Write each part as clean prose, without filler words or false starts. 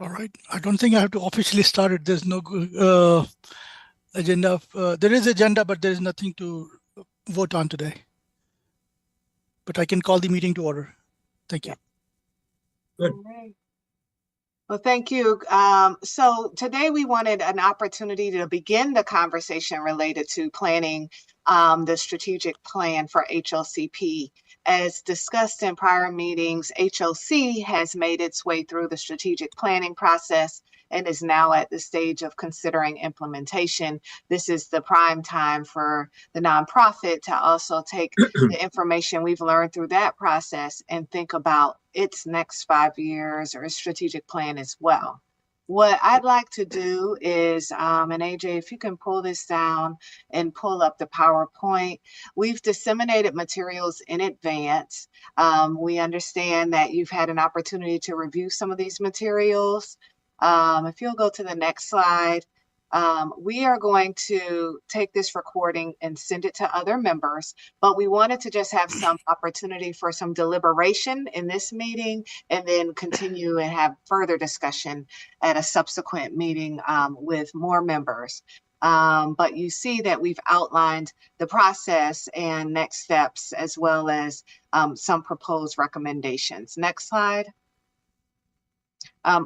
All right. I don't think I have to officially start it. There's no agenda. There is agenda, but there is nothing to vote on today. But I can call the meeting to order. Thank you. Good. All right. Well, thank you. So today we wanted an opportunity to begin the conversation related to planning the strategic plan for HOCP. As discussed in prior meetings, HOC has made its way through the strategic planning process and is now at the stage of considering implementation. This is the prime time for the nonprofit to also take the information we've learned through that process and think about its next 5 years or a strategic plan as well. What I'd like to do is, and AJ, if you can pull this down and pull up the PowerPoint, we've disseminated materials in advance. We understand that you've had an opportunity to review some of these materials. If you'll go to the next slide. We are going to take this recording and send it to other members, but we wanted to just have some opportunity for some deliberation in this meeting and then continue and have further discussion at a subsequent meeting with more members. But you see that we've outlined the process and next steps as well as some proposed recommendations. Next slide.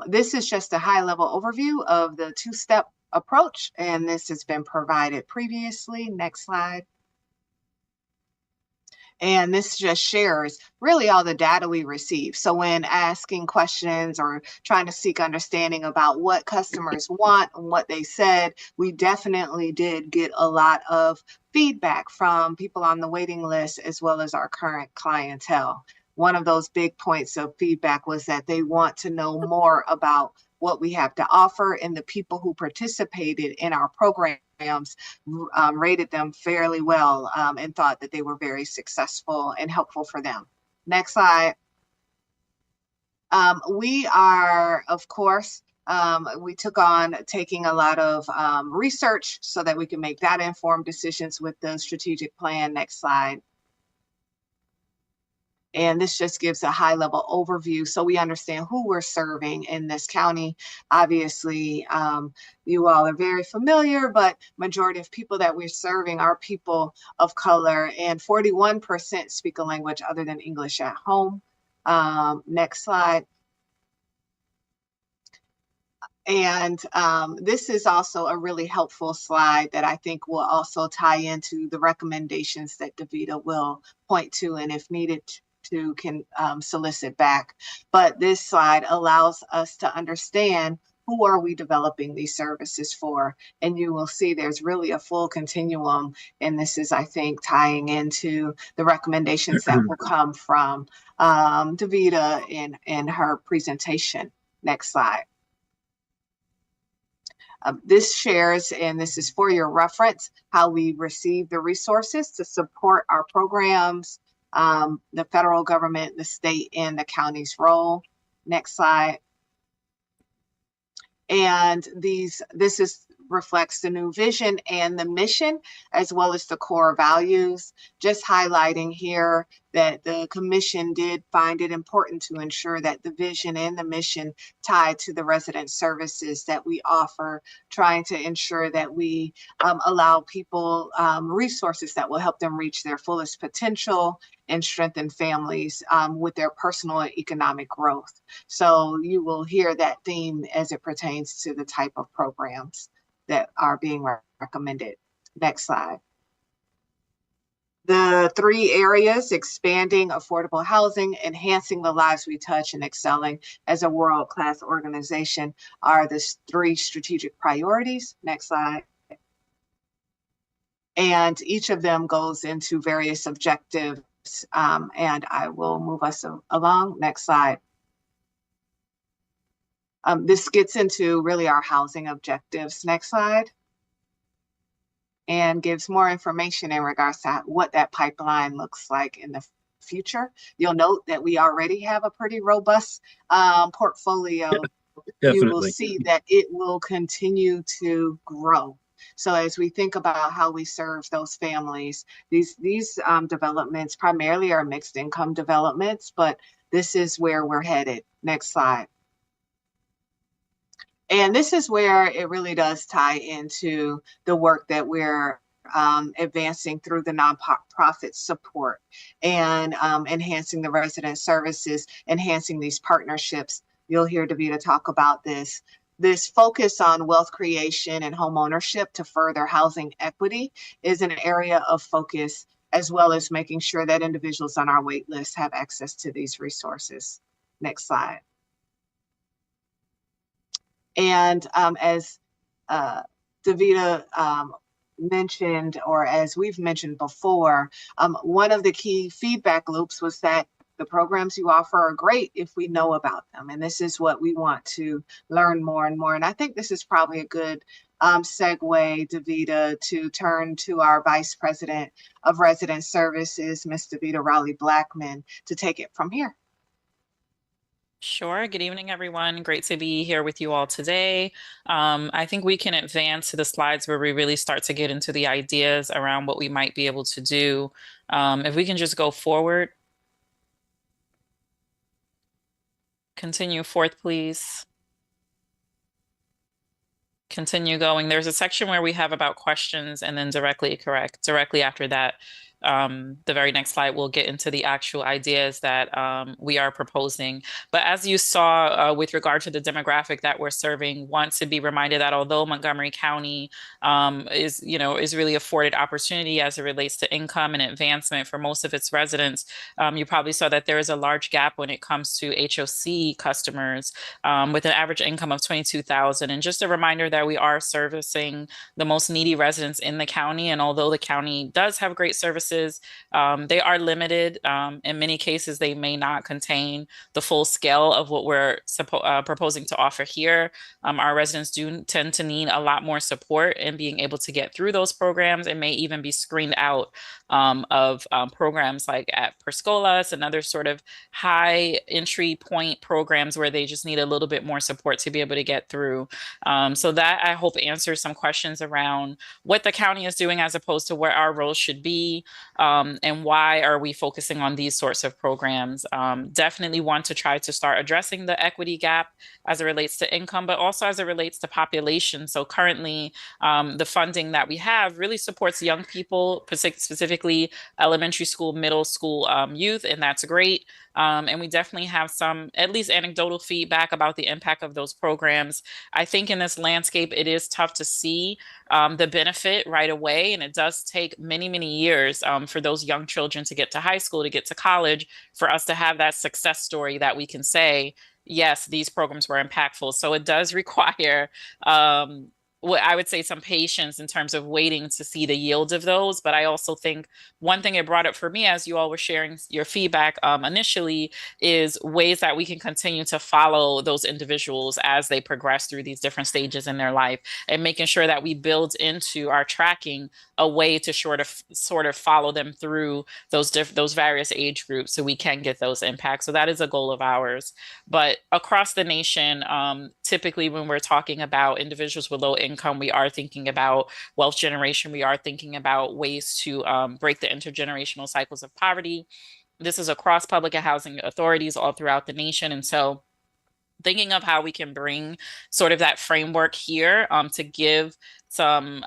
This is just a high-level overview of the two-step approach, and this has been provided previously. Next slide. And this just shares really all the data we receive. So when asking questions or trying to seek understanding about what customers want and what they said, we definitely did get a lot of feedback from people on the waiting list as well as our current clientele. One of those big points of feedback was that they want to know more about what we have to offer, and the people who participated in our programs rated them fairly well and thought that they were very successful and helpful for them. Next slide. We are, of course, we took on taking a lot of research so that we can make that informed decisions with the strategic plan. Next slide. And this just gives a high level overview so we understand who we're serving in this county. Obviously, you all are very familiar, but majority of people that we're serving are people of color, and 41% speak a language other than English at home. Next slide. And this is also a really helpful slide that I think will also tie into the recommendations that Davida will point to, and if needed to can solicit back. But this slide allows us to understand who are we developing these services for, and you will see there's really a full continuum, and this is, I think, tying into the recommendations that will come from Davida in her presentation. Next slide. This shares, and this is for your reference, how we receive the resources to support our programs, the federal government, the state, and the county's role. Next slide. And this reflects the new vision and the mission, as well as the core values. Just highlighting here that the commission did find it important to ensure that the vision and the mission tied to the resident services that we offer, trying to ensure that we allow people resources that will help them reach their fullest potential and strengthen families with their personal and economic growth. So you will hear that theme as it pertains to the type of programs that are being recommended. Next slide. The three areas: expanding affordable housing, enhancing the lives we touch, and excelling as a world-class organization are the three strategic priorities. Next slide. And each of them goes into various objectives, and I will move us along. Next slide. This gets into really our housing objectives. Next slide. And gives more information in regards to what that pipeline looks like in the future. You'll note that we already have a pretty robust portfolio. Definitely. You will see that it will continue to grow. So as we think about how we serve those families, these developments primarily are mixed income developments, but this is where we're headed. Next slide. And this is where it really does tie into the work that we're advancing through the nonprofit support and enhancing the resident services, enhancing these partnerships. You'll hear Davita talk about this. This focus on wealth creation and home ownership to further housing equity is an area of focus, as well as making sure that individuals on our wait list have access to these resources. Next slide. And as Davita mentioned, or as we've mentioned before, one of the key feedback loops was that the programs you offer are great if we know about them. And this is what we want to learn more and more. And I think this is probably a good segue, Davita, to turn to our Vice President of Resident Services, Ms. Davita Rowley-Blackman, to take it from here. Sure. Good evening, everyone. Great to be here with you all today. I think we can advance to the slides where we really start to get into the ideas around what we might be able to do. If we can just go forward. Continue forth, please. Continue going. There's a section where we have about questions, and then directly after that, the very next slide, we'll get into the actual ideas that we are proposing. But as you saw with regard to the demographic that we're serving, want to be reminded that although Montgomery County is really afforded opportunity as it relates to income and advancement for most of its residents, you probably saw that there is a large gap when it comes to HOC customers with an average income of $22,000. And just a reminder that we are servicing the most needy residents in the county. And although the county does have great services, they are limited. In many cases, they may not contain the full scale of what we're proposing to offer here. Our residents do tend to need a lot more support in being able to get through those programs and may even be screened out of programs like at Perscolas and other sort of high entry point programs where they just need a little bit more support to be able to get through. So that, I hope, answers some questions around what the county is doing as opposed to where our role should be. And why are we focusing on these sorts of programs? Definitely want to try to start addressing the equity gap as it relates to income, but also as it relates to population. So currently, the funding that we have really supports young people, specifically elementary school, middle school youth, and that's great. And we definitely have some, at least anecdotal feedback about the impact of those programs. I think in this landscape, it is tough to see the benefit right away. And it does take many, many years for those young children to get to high school, to get to college, for us to have that success story that we can say, yes, these programs were impactful. So it does require what I would say some patience in terms of waiting to see the yield of those. But I also think one thing it brought up for me as you all were sharing your feedback initially is ways that we can continue to follow those individuals as they progress through these different stages in their life, and making sure that we build into our tracking a way to sort of follow them through those various age groups so we can get those impacts. So that is a goal of ours. But across the nation, typically when we're talking about individuals with low income, we are thinking about wealth generation. We are thinking about ways to break the intergenerational cycles of poverty. This is across public housing authorities all throughout the nation. And so thinking of how we can bring sort of that framework here to give some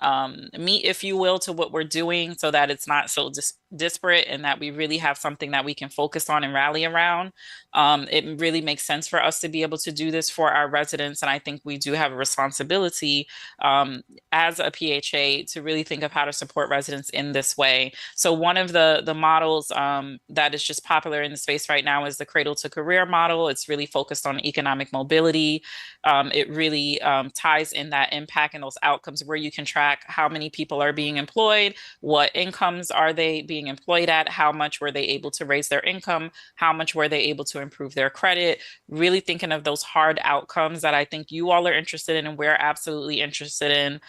meat, if you will, to what we're doing so that it's not so disparate and that we really have something that we can focus on and rally around. It really makes sense for us to be able to do this for our residents. And I think we do have a responsibility as a PHA to really think of how to support residents in this way. So one of the models that is just popular in the space right now is the cradle to career model. It's really focused on economic mobility. It really ties in that impact and those outcomes where you can track how many people are being employed, what incomes are they being employed at, how much were they able to raise their income, how much were they able to improve their credit, really thinking of those hard outcomes that I think you all are interested in and we're absolutely interested in.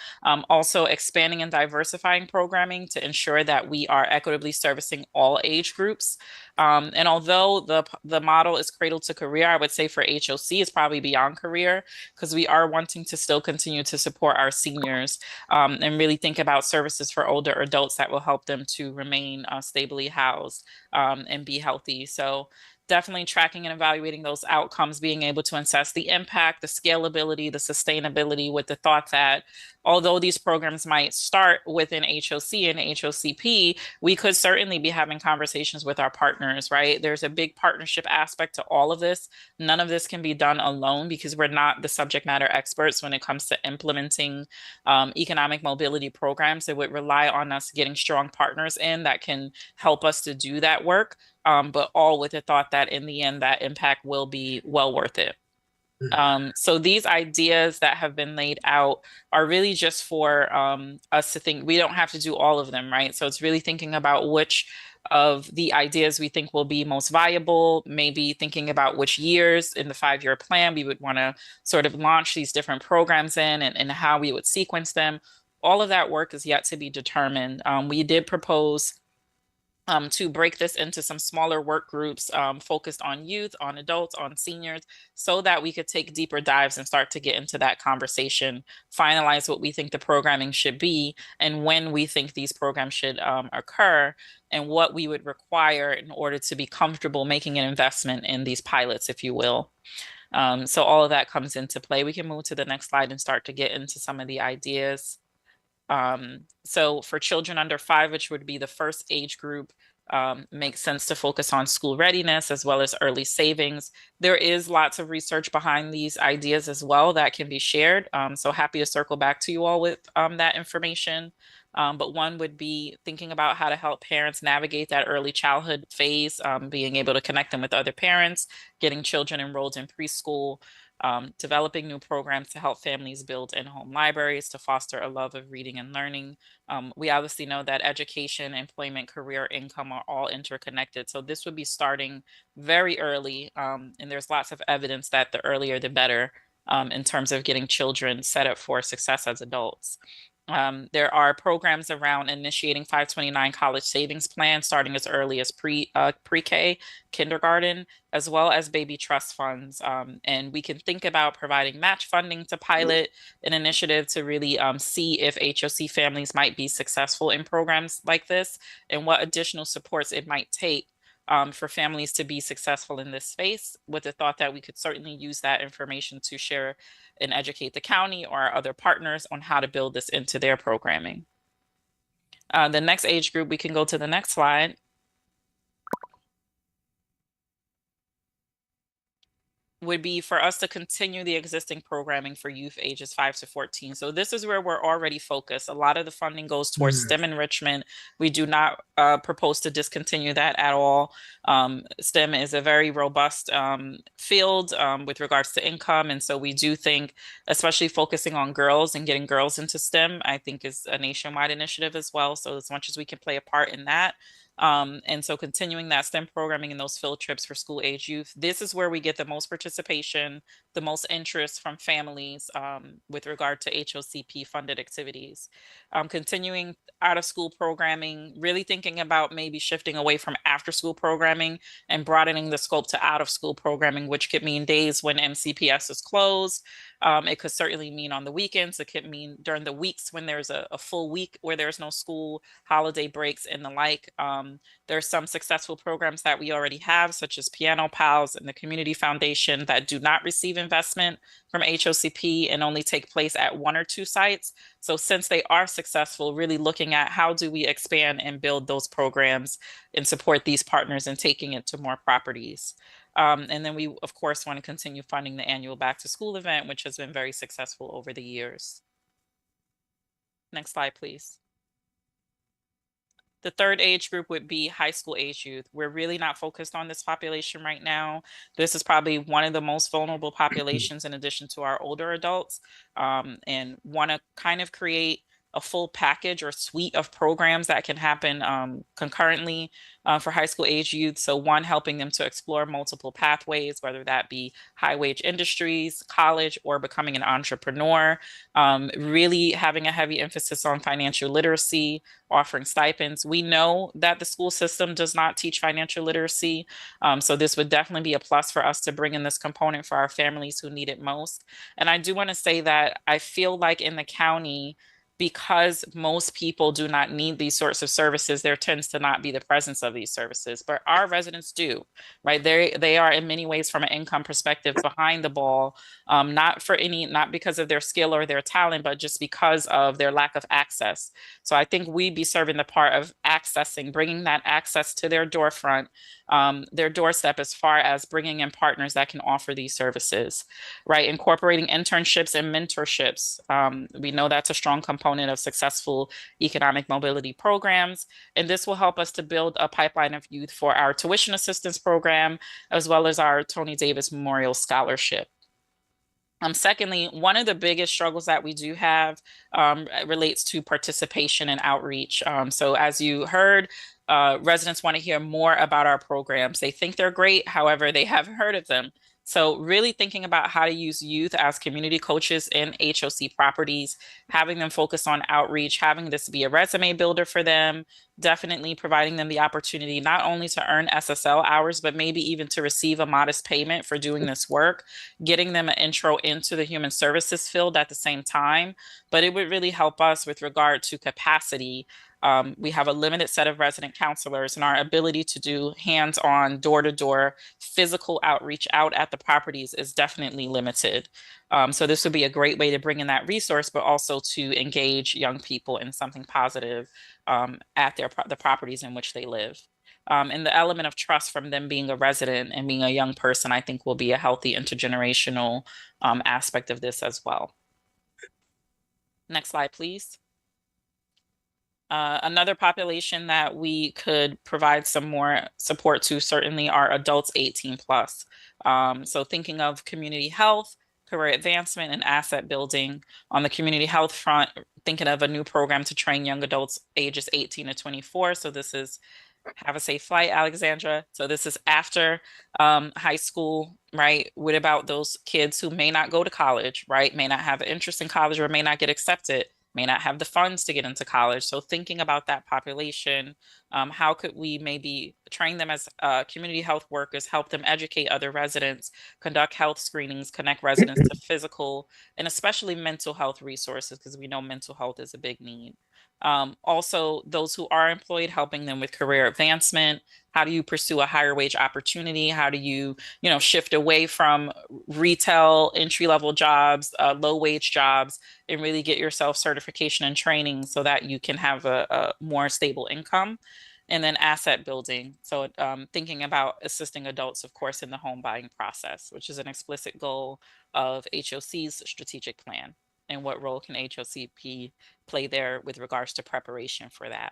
Also expanding and diversifying programming to ensure that we are equitably servicing all age groups. And although the model is cradle to career, I would say for HOC it's probably beyond career, because we are wanting to still continue to support our seniors and really think about services for older adults that will help them to remain stably housed and be healthy. So definitely tracking and evaluating those outcomes, being able to assess the impact, the scalability, the sustainability, with the thought that although these programs might start within HOC and HOCP, we could certainly be having conversations with our partners, right? There's a big partnership aspect to all of this. None of this can be done alone because we're not the subject matter experts when it comes to implementing economic mobility programs. It would rely on us getting strong partners in that can help us to do that work, but all with the thought that in the end, that impact will be well worth it. So these ideas that have been laid out are really just for us to think. We don't have to do all of them, right? So it's really thinking about which of the ideas we think will be most viable, maybe thinking about which years in the 5-year plan we would want to sort of launch these different programs in, and how we would sequence them. All of that work is yet to be determined. We did propose to break this into some smaller work groups focused on youth, on adults, on seniors, so that we could take deeper dives and start to get into that conversation, finalize what we think the programming should be, and when we think these programs should occur, and what we would require in order to be comfortable making an investment in these pilots, if you will. So all of that comes into play. We can move to the next slide and start to get into some of the ideas. So for children under 5, which would be the first age group, makes sense to focus on school readiness as well as early savings. There is lots of research behind these ideas as well that can be shared. So happy to circle back to you all with that information. But one would be thinking about how to help parents navigate that early childhood phase, being able to connect them with other parents, getting children enrolled in preschool, developing new programs to help families build in-home libraries to foster a love of reading and learning. We obviously know that education, employment, career, income are all interconnected. So this would be starting very early. And there's lots of evidence that the earlier, the better in terms of getting children set up for success as adults. There are programs around initiating 529 college savings plans starting as early as pre-K, kindergarten, as well as baby trust funds. And we can think about providing match funding to pilot an initiative to really see if HOC families might be successful in programs like this, and what additional supports it might take for families to be successful in this space, with the thought that we could certainly use that information to share and educate the county or our other partners on how to build this into their programming. The next age group, we can go to the next slide, would be for us to continue the existing programming for youth ages 5 to 14. So this is where we're already focused. A lot of the funding goes towards STEM enrichment. We do not propose to discontinue that at all. STEM is a very robust field with regards to income. And so we do think, especially focusing on girls and getting girls into STEM, I think is a nationwide initiative as well. So as much as we can play a part in that, and so continuing that STEM programming and those field trips for school age youth, this is where we get the most participation, the most interest from families with regard to HOCP funded activities. Continuing out of school programming, really thinking about maybe shifting away from after school programming and broadening the scope to out of school programming, which could mean days when MCPS is closed. It could certainly mean on the weekends. It could mean during the weeks when there's a full week where there's no school, holiday breaks, and the like. There's some successful programs that we already have, such as Piano Pals and the Community Foundation, that do not receive investment from HOCP and only take place at 1 or 2 sites. So since they are successful, really looking at how do we expand and build those programs and support these partners and taking it to more properties. And then we, of course, want to continue funding the annual back to school event, which has been very successful over the years. Next slide, please. The third age group would be high school age youth. We're really not focused on this population right now. This is probably one of the most vulnerable populations in addition to our older adults, and want to kind of create a full package or suite of programs that can happen concurrently for high school age youth. So one, helping them to explore multiple pathways, whether that be high wage industries, college, or becoming an entrepreneur. Really having a heavy emphasis on financial literacy, offering stipends. We know that the school system does not teach financial literacy. So this would definitely be a plus for us to bring in this component for our families who need it most. And I do want to say that I feel like in the county, because most people do not need these sorts of services, there tends to not be the presence of these services, but our residents do, right? They are in many ways from an income perspective behind the ball, not because of their skill or their talent, but just because of their lack of access. So I think we'd be serving the part of accessing, bringing that access to their doorfront, their doorstep, as far as bringing in partners that can offer these services, right? Incorporating internships and mentorships. We know that's a strong component of successful economic mobility programs. And this will help us to build a pipeline of youth for our tuition assistance program, as well as our Tony Davis Memorial Scholarship. Secondly, one of the biggest struggles that we do have relates to participation and outreach. So as you heard, residents want to hear more about our programs. They think they're great, however, they haven't heard of them. So really thinking about how to use youth as community coaches in HOC properties, having them focus on outreach, having this be a resume builder for them, definitely providing them the opportunity not only to earn SSL hours, but maybe even to receive a modest payment for doing this work, getting them an intro into the human services field at the same time. But it would really help us with regard to capacity. We have a limited set of resident counselors, and our ability to do hands-on, door-to-door physical outreach out at the properties is definitely limited. So this would be a great way to bring in that resource, but also to engage young people in something positive at the properties in which they live. And the element of trust from them being a resident and being a young person, I think, will be a healthy intergenerational aspect of this as well. Next slide, please. Another population that we could provide some more support to certainly are adults 18 plus. So thinking of community health, career advancement, and asset building. On the community health front, thinking of a new program to train young adults ages 18 to 24. So this is Have a Safe Flight, Alexandra. So this is after high school, right? What about those kids who may not go to college, right? May not have an interest in college or may not get accepted, may not have the funds to get into college. So thinking about that population, how could we maybe train them as community health workers, help them educate other residents, conduct health screenings, connect residents to physical and especially mental health resources, because we know mental health is a big need. Also, those who are employed, helping them with career advancement. How do you pursue a higher wage opportunity? How do you, shift away from retail entry-level jobs, low wage jobs, and really get yourself certification and training so that you can have a more stable income? And then asset building. So thinking about assisting adults, of course, in the home buying process, which is an explicit goal of HOC's strategic plan. And what role can HOCP play there with regards to preparation for that?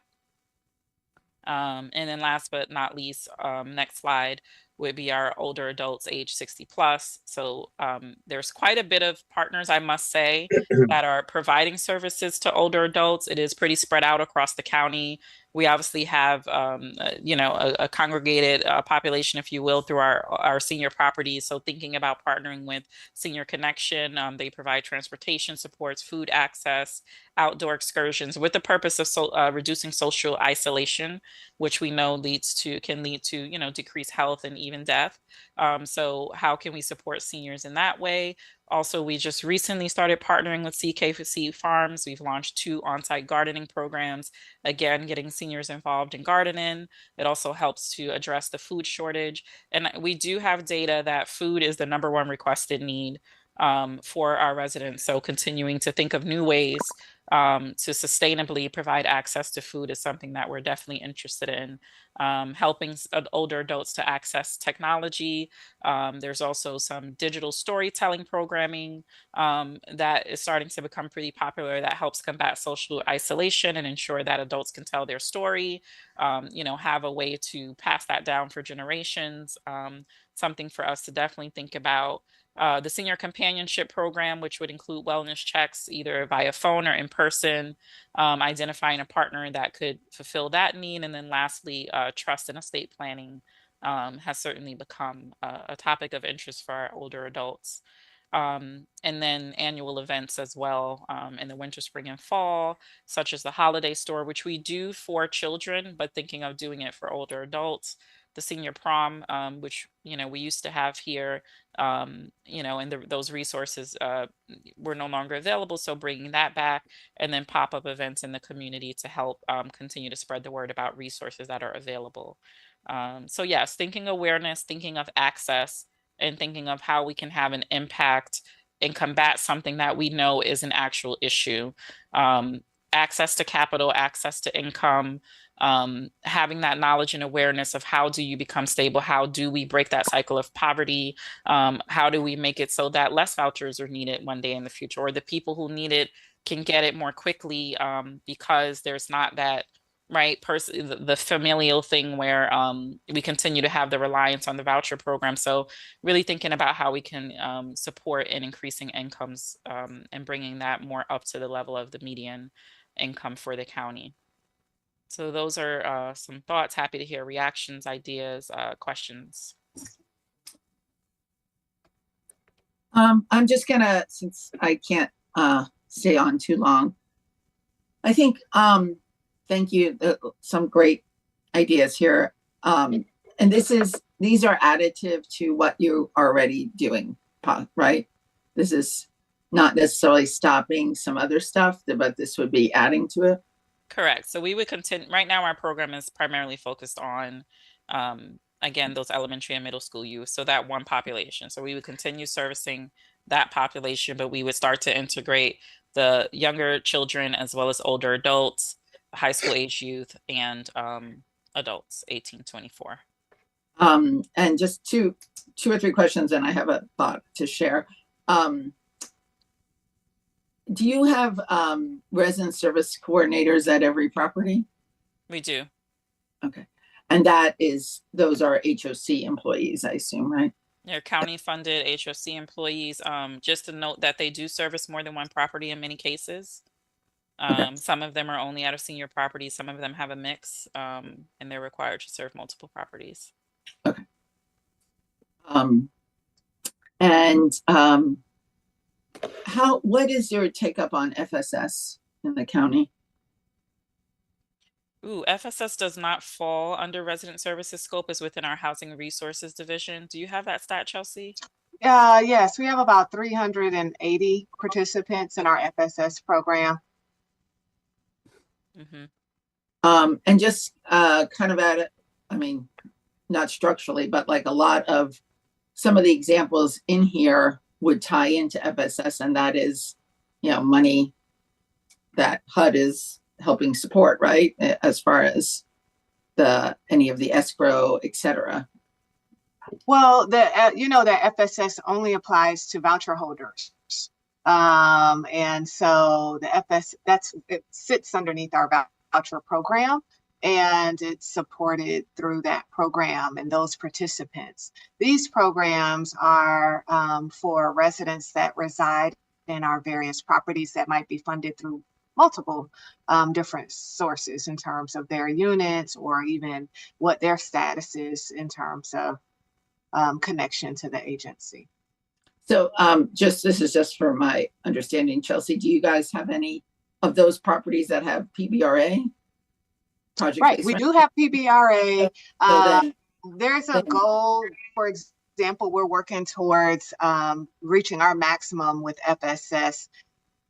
And then last but not least, next slide would be our older adults age 60 plus. So there's quite a bit of partners, I must say, that are providing services to older adults. It is pretty spread out across the county. We obviously have, a congregated population, if you will, through our senior properties. So thinking about partnering with Senior Connection, they provide transportation supports, food access, outdoor excursions with the purpose of reducing social isolation, which we know can lead to decreased health and even death. So how can we support seniors in that way? Also, we just recently started partnering with CKC Farms. We've launched 2 on-site gardening programs, again, getting seniors involved in gardening. It also helps to address the food shortage. And we do have data that food is the #1 requested need for our residents. So continuing to think of new ways to sustainably provide access to food is something that we're definitely interested in. Helping older adults to access technology. There's also some digital storytelling programming that is starting to become pretty popular that helps combat social isolation and ensure that adults can tell their story, have a way to pass that down for generations. Something for us to definitely think about. The senior companionship program, which would include wellness checks either via phone or in person, identifying a partner that could fulfill that need. And then lastly, trust and estate planning has certainly become a topic of interest for our older adults. And then annual events as well in the winter, spring, and fall, such as the holiday store, which we do for children, but thinking of doing it for older adults. the senior prom, which, you know, we used to have here, you know, and those resources were no longer available. So bringing that back, and then pop-up events in the community to help continue to spread the word about resources that are available. So yes, thinking awareness, thinking of access, and thinking of how we can have an impact and combat something that we know is an actual issue. Access to capital, access to income, having that knowledge and awareness of how do you become stable, how do we break that cycle of poverty, how do we make it so that less vouchers are needed one day in the future, or the people who need it can get it more quickly, because there's not that right person, the familial thing where we continue to have the reliance on the voucher program. So really thinking about how we can support in increasing incomes, and bringing that more up to the level of the median income for the county. So those are some thoughts. Happy to hear reactions, ideas, questions. I'm just gonna, since I can't stay on too long, I think, thank you, some great ideas here. And these are additive to what you are already doing, right? This is not necessarily stopping some other stuff, but this would be adding to it. Correct. So we would continue, right now our program is primarily focused on, again, those elementary and middle school youth. So that one population. So we would continue servicing that population, but we would start to integrate the younger children as well as older adults, high school age youth, and adults 18-24. And just two or three questions, and I have a thought to share. Do you have resident service coordinators at every property? We do. Okay. And those are HOC employees, I assume, right? They're county funded HOC employees. Just to note that they do service more than one property in many cases. Okay. Some of them are only at a senior property. Some of them have a mix, and they're required to serve multiple properties. Okay. What is your take up on FSS in the county? Ooh, FSS does not fall under resident services scope, is within our housing resources division. Do you have that stat, Chelsea? Yes, we have about 380 participants in our FSS program. Mm-hmm. And just kind of at it, I mean, not structurally, but like a lot of some of the examples in here would tie into FSS, and that is, you know, money that HUD is helping support, right? As far as any of the escrow, et cetera. Well, the FSS only applies to voucher holders. And so it sits underneath our voucher program, and it's supported through that program and those participants. These programs are for residents that reside in our various properties that might be funded through multiple different sources in terms of their units, or even what their status is in terms of connection to the agency. So this is just for my understanding, Chelsea, do you guys have any of those properties that have PBRA? Right, we do have PBRA. There's a goal, for example, we're working towards reaching our maximum with FSS.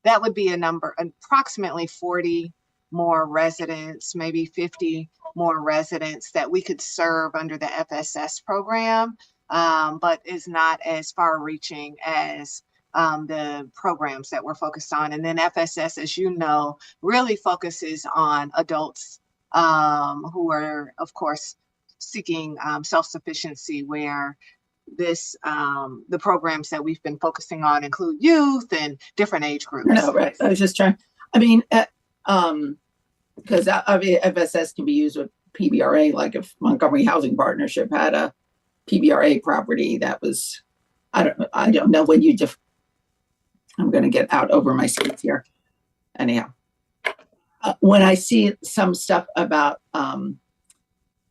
That would be a number, approximately 40 more residents, maybe 50 more residents that we could serve under the FSS program, but is not as far reaching as the programs that we're focused on. And then FSS, as you know, really focuses on adults who are, of course, seeking self-sufficiency, where the programs that we've been focusing on include youth and different age groups. No, right. I was just trying, I mean, because FSS can be used with PBRA, like if Montgomery Housing Partnership had a PBRA property that was, I don't know when I'm going to get out over my skis here. Anyhow, when I see some stuff about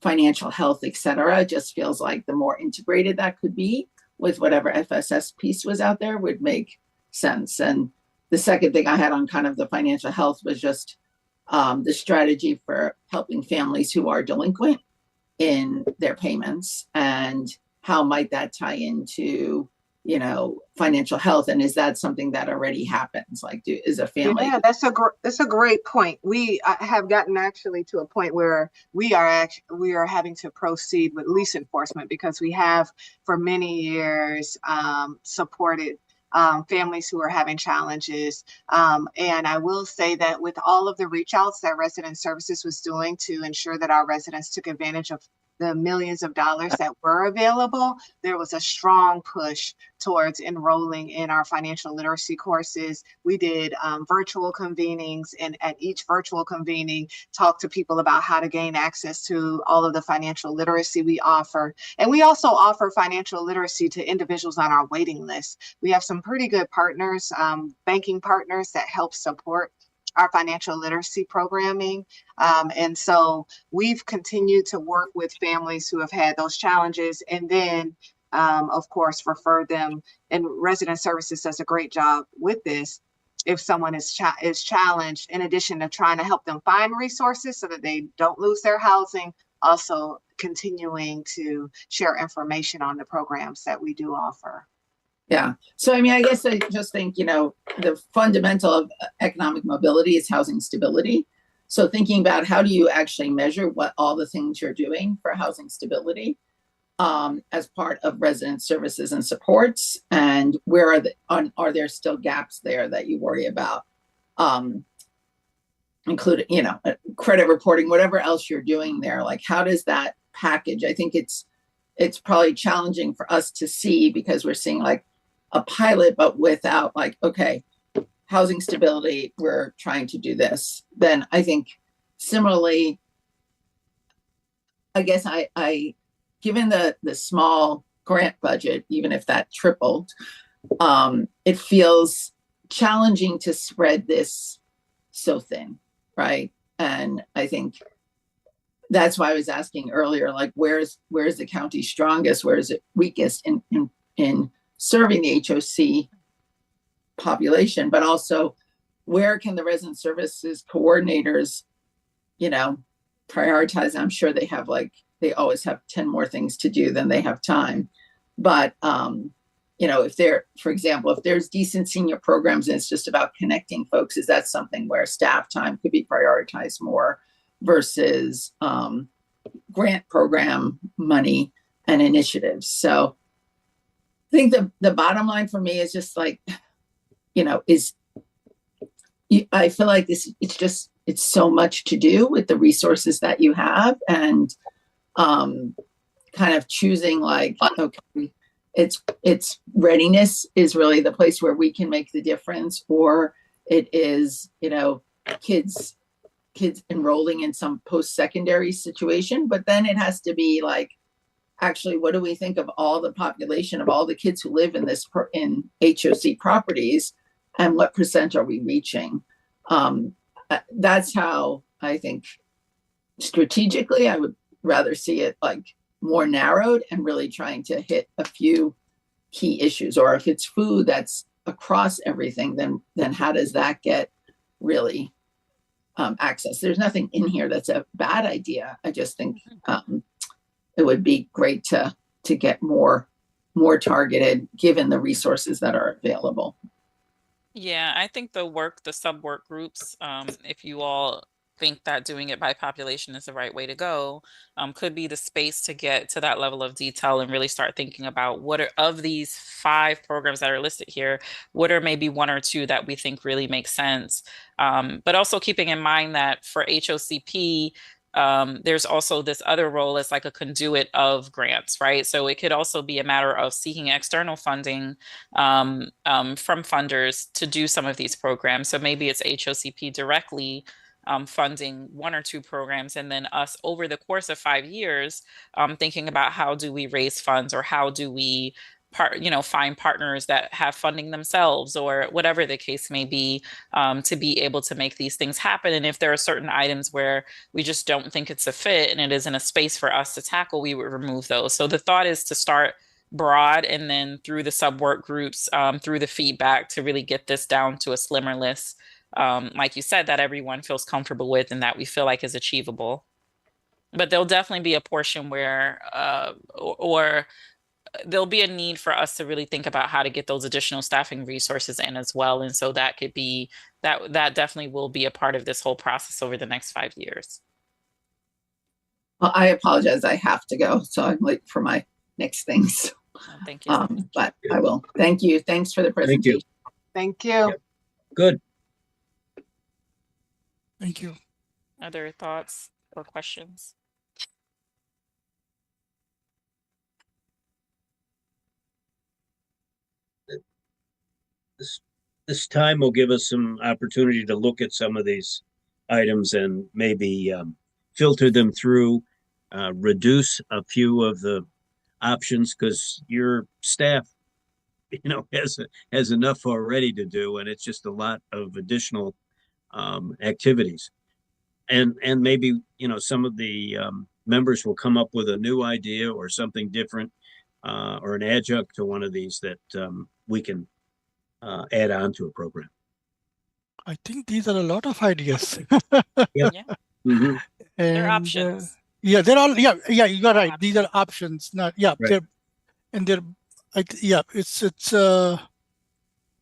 financial health, et cetera, it just feels like the more integrated that could be with whatever FSS piece was out there would make sense. And the second thing I had on kind of the financial health was just the strategy for helping families who are delinquent in their payments, and how might that tie into, you know, financial health? And is that something that already happens? Like, is a family? Yeah, that's a great point. We have gotten actually to a point where we are having to proceed with lease enforcement because we have for many years supported families who are having challenges. And I will say that with all of the reach outs that Resident Services was doing to ensure that our residents took advantage of the millions of dollars that were available, there was a strong push towards enrolling in our financial literacy courses. We did virtual convenings, and at each virtual convening, talk to people about how to gain access to all of the financial literacy we offer. And we also offer financial literacy to individuals on our waiting list. We have some pretty good partners, banking partners that help support our financial literacy programming. And so we've continued to work with families who have had those challenges, and then of course, refer them. And Resident Services does a great job with this. If someone is challenged, in addition to trying to help them find resources so that they don't lose their housing, also continuing to share information on the programs that we do offer. Yeah. So, I mean, I guess I just think, you know, the fundamental of economic mobility is housing stability. So thinking about how do you actually measure what all the things you're doing for housing stability as part of resident services and supports, and where are there still gaps there that you worry about, including, you know, credit reporting, whatever else you're doing there, like how does that package? I think it's probably challenging for us to see because we're seeing like a pilot, but without like, okay, housing stability, we're trying to do this. Then I think similarly, I guess I given the small grant budget, even if that tripled, it feels challenging to spread this so thin, right? And I think that's why I was asking earlier, like where's the county strongest, where is it weakest in serving the HOC population, but also where can the resident services coordinators, you know, prioritize? I'm sure they have they always have 10 more things to do than they have time. But, you know, for example, if there's decent senior programs and it's just about connecting folks, is that something where staff time could be prioritized more versus grant program money and initiatives? So I think the bottom line for me is just like, you know, I feel like it's so much to do with the resources that you have, and kind of choosing like, okay, it's readiness is really the place where we can make the difference, or it is, you know, kids enrolling in some post-secondary situation, but then it has to be like, actually, what do we think of all the population of all the kids who live in in HOC properties, and what percent are we reaching? That's how I think strategically I would rather see it like more narrowed and really trying to hit a few key issues. Or if it's food that's across everything, then how does that get really access? There's nothing in here that's a bad idea. I just think it would be great to get more targeted given the resources that are available. Yeah, I think the sub-work groups, if you all think that doing it by population is the right way to go, could be the space to get to that level of detail and really start thinking about what are, of these 5 programs that are listed here, what are maybe 1 or 2 that we think really make sense. But also keeping in mind that for HOCP, there's also this other role as like a conduit of grants, right? So it could also be a matter of seeking external funding from funders to do some of these programs. So maybe it's HOCP directly funding 1 or 2 programs, and then us over the course of 5 years thinking about how do we raise funds, or how do we find partners that have funding themselves, or whatever the case may be, to be able to make these things happen. And if there are certain items where we just don't think it's a fit and it isn't a space for us to tackle, we would remove those. So the thought is to start broad, and then through the sub-work groups, through the feedback, to really get this down to a slimmer list, like you said, that everyone feels comfortable with and that we feel like is achievable. But there'll definitely be a portion where, or there'll be a need for us to really think about how to get those additional staffing resources in as well. And so that could be, that definitely will be a part of this whole process over the next 5 years. Well, I apologize. I have to go, so I'm late for my next things. Well, thank you. But I will. Thank you. Thanks for the presentation. Thank you. Yep. Good. Thank you. Other thoughts or questions? This time will give us some opportunity to look at some of these items and maybe filter them through, reduce a few of the options, because your staff, has enough already to do, and it's just a lot of additional activities. And maybe, some of the members will come up with a new idea or something different, or an adjunct to one of these that we can add on to a program. I think these are a lot of ideas. Yep. Yeah. Mm-hmm. They're options. Yeah, they're all, yeah, you're right. These are options, not, yeah, Right. it's a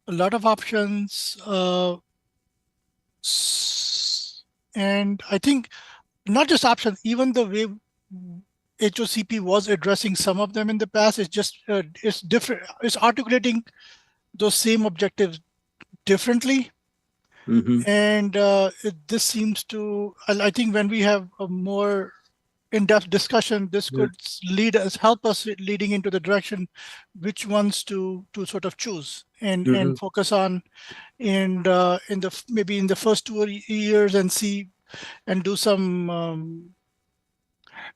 lot of options. And I think not just options, even the way HOCP was addressing some of them in the past, it's just, it's different. It's articulating those same objectives differently. Mm-hmm. And this seems to, I think when we have a more in-depth discussion, this could help us leading into the direction which ones to sort of choose and focus on, and maybe in the first 2 years, and see and do some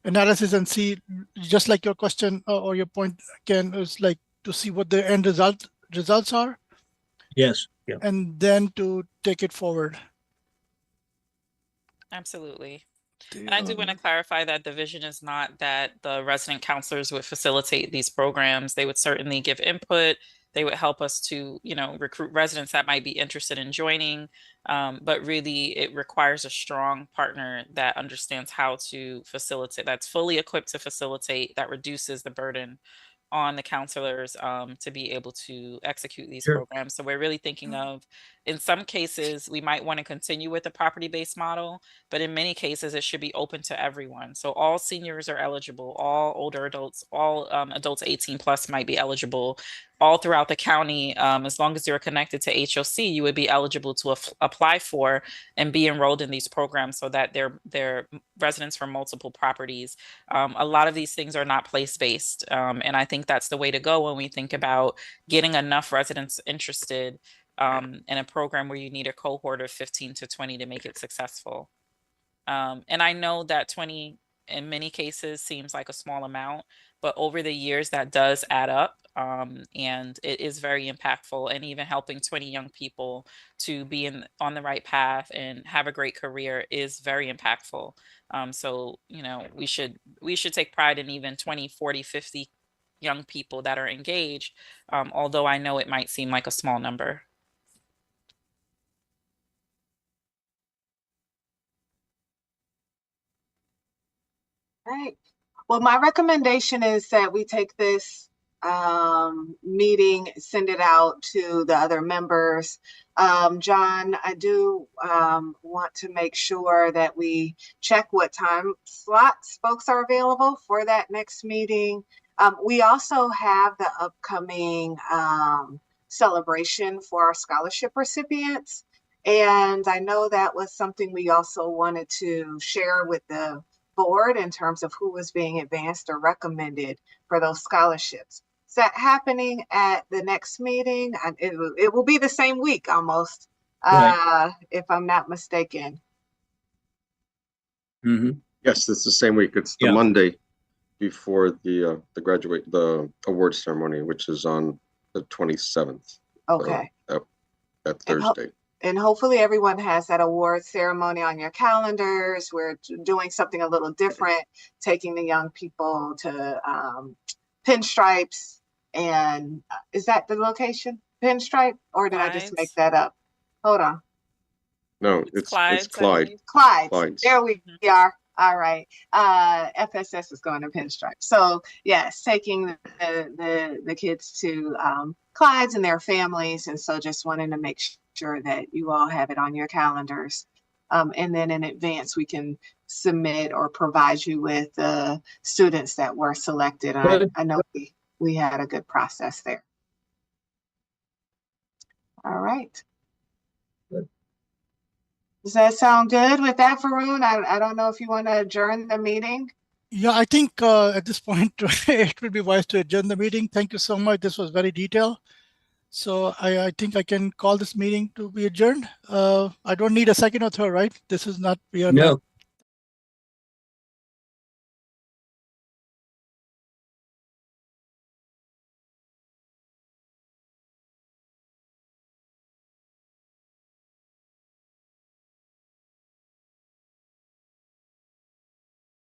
analysis and see, just like your question or your point, Ken, is like to see what the end results are. Yes. Yeah. And then to take it forward. Absolutely. And I do want to clarify that the vision is not that the resident counselors would facilitate these programs. They would certainly give input. They would help us to, recruit residents that might be interested in joining. But really, it requires a strong partner that understands how to facilitate, that's fully equipped to facilitate, that reduces the burden on the counselors to be able to execute these programs. So we're really thinking of, in some cases, we might want to continue with the property-based model, but in many cases, it should be open to everyone. So all seniors are eligible, all older adults, all adults 18 plus might be eligible. All throughout the county, as long as you're connected to HOC, you would be eligible to apply for and be enrolled in these programs, so that they're residents from multiple properties. A lot of these things are not place-based, and I think that's the way to go when we think about getting enough residents interested in a program where you need a cohort of 15 to 20 to make it successful. And I know that 20 in many cases seems like a small amount, but over the years that does add up, and it is very impactful. And even helping 20 young people to be on the right path and have a great career is very impactful. So we should take pride in even 20, 40, 50 young people that are engaged, although I know it might seem like a small number. Right. Well, my recommendation is that we take this meeting, send it out to the other members. John, I do want to make sure that we check what time slots folks are available for that next meeting. We also have the upcoming celebration for our scholarship recipients. And I know that was something we also wanted to share with the board in terms of who was being advanced or recommended for those scholarships. Is that happening at the next meeting? And it will be the same week almost, if I'm not mistaken. Mm-hmm. Yes, it's the same week. It's the Monday before the award ceremony, which is on the 27th. Okay. That Thursday. And hopefully everyone has that award ceremony on your calendars. We're doing something a little different, taking the young people to Pinstripes. And is that the location? Pinstripe? Or did I just make that up? Hold on. No, it's Clyde. Clyde. There we are. All right. FSS is going to Pinstripe. So yes, taking the kids to Clyde's and their families. And so just wanting to make sure that you all have it on your calendars. And then in advance, we can submit or provide you with the students that were selected. I know we had a good process there. All right. Good. Does that sound good with that, Varun? I don't know if you want to adjourn the meeting. Yeah, I think at this point it would be wise to adjourn the meeting. Thank you so much. This was very detailed. So I think I can call this meeting to be adjourned. I don't need a second or third, right? This is not, we are No. not